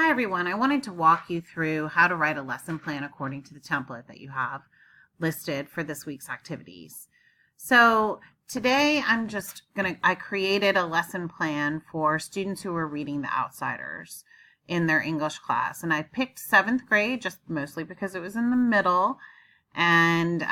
Hi everyone, I wanted to walk you through how to write a lesson plan according to the template that you have listed for this week's activities. So today I created a lesson plan for students who were reading The Outsiders in their English class. And I picked 7th grade just mostly because it was in the middle and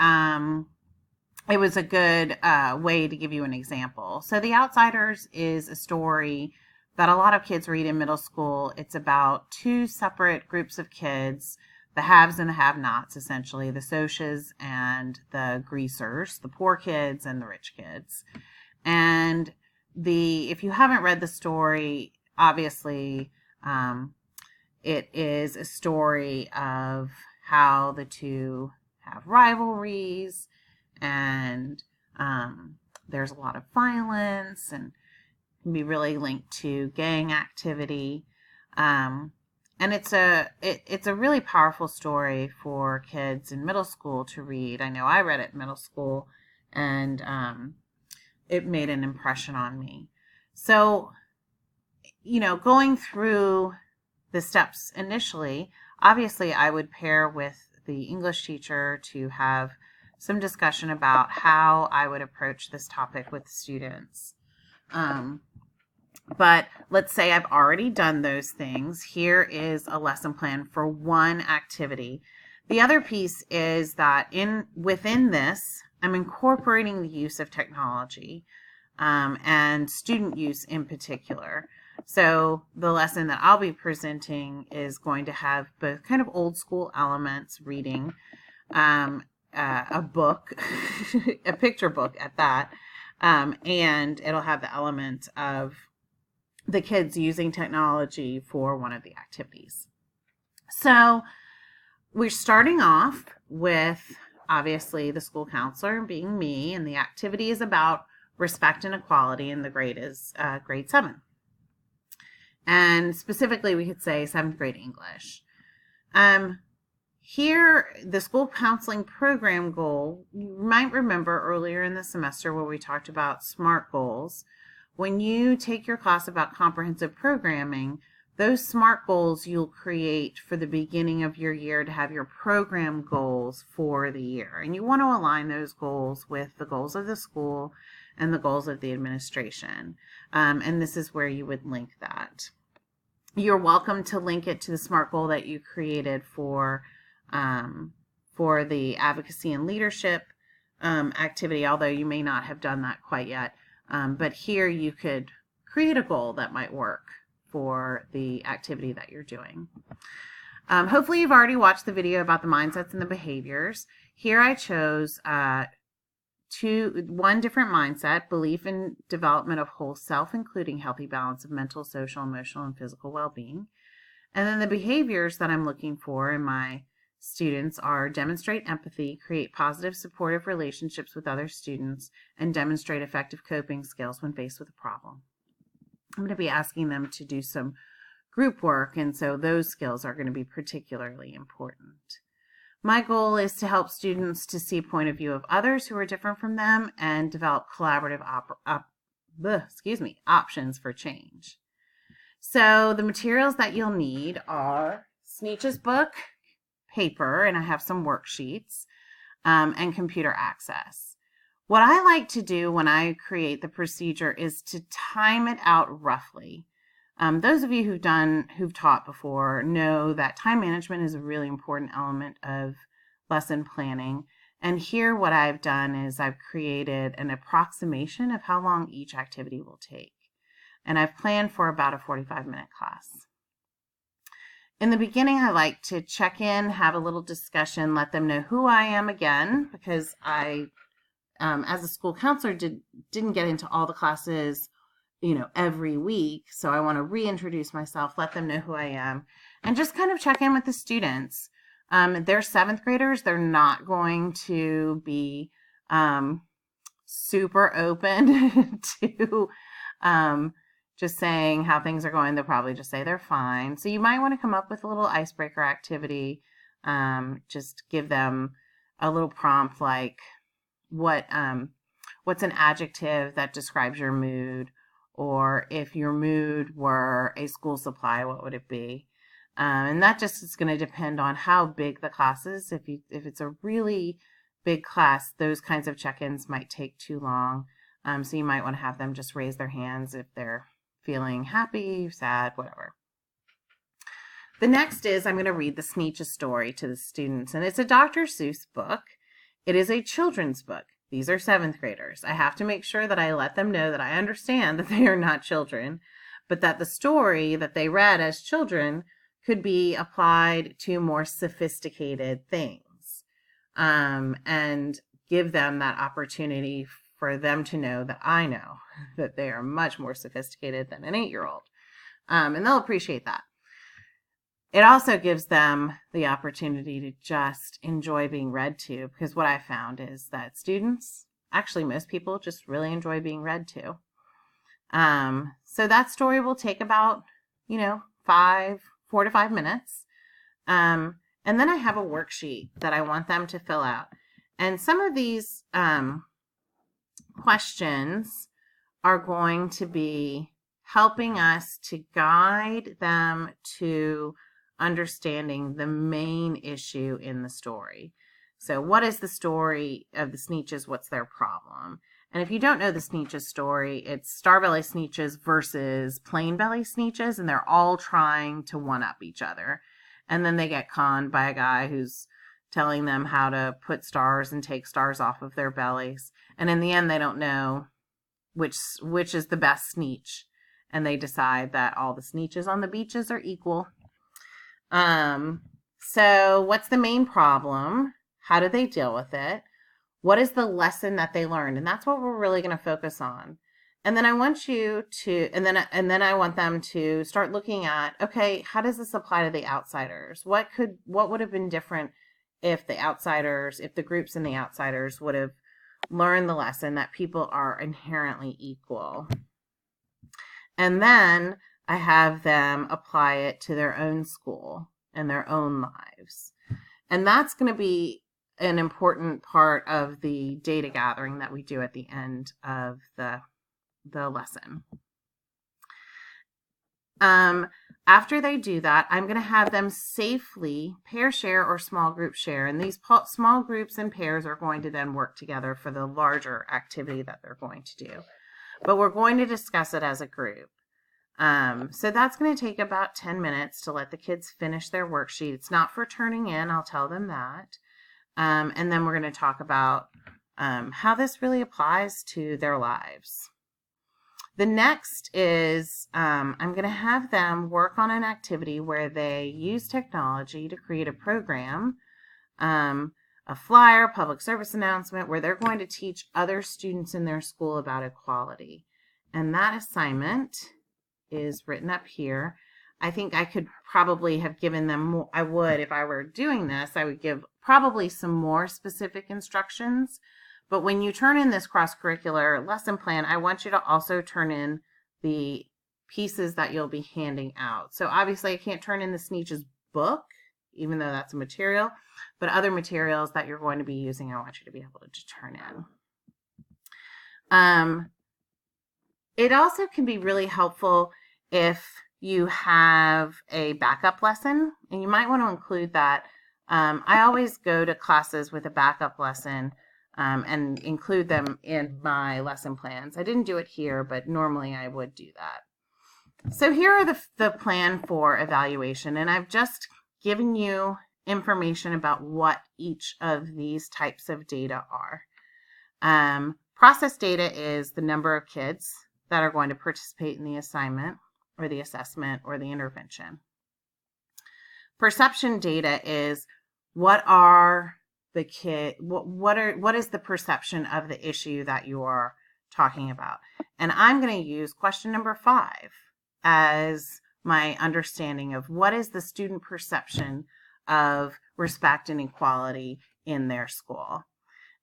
it was a good way to give you an example. So The Outsiders is a story that a lot of kids read in middle school. It's about two separate groups of kids, the haves and the have-nots, essentially, the socias and the greasers, the poor kids and the rich kids. And if you haven't read the story, obviously, it is a story of how the two have rivalries, and there's a lot of violence and can be really linked to gang activity. And it's a really powerful story for kids in middle school to read. I know I read it in middle school, and it made an impression on me. So, going through the steps initially, obviously I would pair with the English teacher to have some discussion about how I would approach this topic with students. But let's say I've already done those things. Here is a lesson plan for one activity. The other piece is that within this, I'm incorporating the use of technology and student use in particular. So the lesson that I'll be presenting is going to have both kind of old school elements, reading, a book, a picture book at that, and it'll have the element of the kids using technology for one of the activities. So we're starting off with, obviously, the school counselor being me, and the activity is about respect and equality, and the grade is grade 7. And specifically, we could say 7th grade English. Here, the school counseling program goal, you might remember earlier in the semester where we talked about SMART goals. When you take your class about comprehensive programming, those SMART goals you'll create for the beginning of your year to have your program goals for the year. And you want to align those goals with the goals of the school and the goals of the administration. And this is where you would link that. You're welcome to link it to the SMART goal that you created for the advocacy and leadership activity, although you may not have done that quite yet. But here you could create a goal that might work for the activity that you're doing. Hopefully you've already watched the video about the mindsets and the behaviors. Here I chose one different mindset, belief in development of whole self, including healthy balance of mental, social, emotional, and physical well-being. And then the behaviors that I'm looking for in my students are demonstrate empathy, create positive supportive relationships with other students, and demonstrate effective coping skills when faced with a problem. I'm going to be asking them to do some group work, and so those skills are going to be particularly important. My goal is to help students to see a point of view of others who are different from them and develop collaborative options for change. So the materials that you'll need are Sneetch's book, paper, and I have some worksheets, and computer access. What I like to do when I create the procedure is to time it out roughly. Those of you who've taught before know that time management is a really important element of lesson planning. And here what I've done is I've created an approximation of how long each activity will take. And I've planned for about a 45-minute class. In the beginning, I like to check in, have a little discussion, let them know who I am again, because I, as a school counselor, didn't get into all the classes, every week. So I want to reintroduce myself, let them know who I am, and just kind of check in with the students. They're 7th graders. They're not going to be super open to just saying how things are going. They'll probably just say they're fine. So you might want to come up with a little icebreaker activity. Just give them a little prompt like, what's an adjective that describes your mood? Or if your mood were a school supply, what would it be? And that just is going to depend on how big the class is. If it's a really big class, those kinds of check-ins might take too long. So you might want to have them just raise their hands if they're feeling happy, sad, whatever. The next is I'm going to read the Sneetches story to the students, and it's a Dr. Seuss book. It is a children's book. These are 7th graders. I have to make sure that I let them know that I understand that they are not children, but that the story that they read as children could be applied to more sophisticated things, and give them that opportunity for them to know that I know that they are much more sophisticated than an 8-year-old. And they'll appreciate that. It also gives them the opportunity to just enjoy being read to, because what I found is that students, actually most people, just really enjoy being read to. So that story will take about, 4 to 5 minutes. And then I have a worksheet that I want them to fill out. And some of these questions are going to be helping us to guide them to understanding the main issue in the story. So what is the story of the Sneetches? What's their problem? And if you don't know the Sneetches story, it's Starbelly Sneetches versus Plainbelly Sneetches, and they're all trying to one-up each other. And then they get conned by a guy who's telling them how to put stars and take stars off of their bellies. And in the end, they don't know which is the best Sneetch. And they decide that all the Sneetches on the beaches are equal. So what's the main problem? How do they deal with it? What is the lesson that they learned? And that's what we're really going to focus on. And then I want you to, and then I want them to start looking at, okay, how does this apply to the outsiders? What would have been different if the groups in the outsiders would have learned the lesson that people are inherently equal? And then I have them apply it to their own school and their own lives. And that's going to be an important part of the data gathering that we do at the end of the lesson. After they do that, I'm going to have them safely pair share or small group share. And these small groups and pairs are going to then work together for the larger activity that they're going to do. But we're going to discuss it as a group. So that's going to take about 10 minutes to let the kids finish their worksheet. It's not for turning in, I'll tell them that. And then we're going to talk about how this really applies to their lives. The next is I'm going to have them work on an activity where they use technology to create a program, a flyer, public service announcement, where they're going to teach other students in their school about equality. And that assignment is written up here. I think I could probably have given them more. I would, if I were doing this, I would give probably some more specific instructions. But when you turn in this cross-curricular lesson plan, I want you to also turn in the pieces that you'll be handing out. So obviously I can't turn in the Sneetches book, even though that's a material, but other materials that you're going to be using, I want you to be able to turn in. It also can be really helpful if you have a backup lesson, and you might want to include that. I always go to classes with a backup lesson and include them in my lesson plans. I didn't do it here, but normally I would do that. So here are the plan for evaluation, and I've just given you information about what each of these types of data are. Process data is the number of kids that are going to participate in the assignment or the assessment or the intervention. Perception data is what is the perception of the issue that you are talking about. And I'm going to use question number 5 as my understanding of what is the student perception of respect and equality in their school.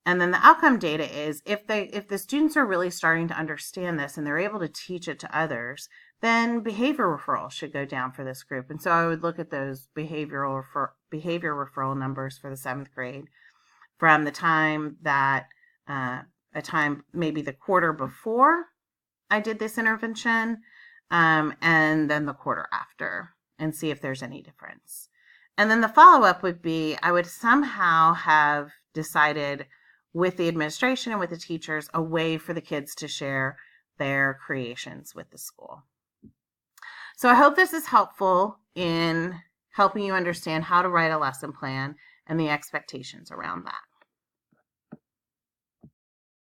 And then the outcome data is if the students are really starting to understand this and they're able to teach it to others, then behavior referral should go down for this group. And so I would look at those behavior referral numbers for the 7th grade from the time that maybe the quarter before I did this intervention, and then the quarter after, and see if there's any difference. And then the follow-up would be, I would somehow have decided with the administration and with the teachers a way for the kids to share their creations with the school. So I hope this is helpful in helping you understand how to write a lesson plan and the expectations around that.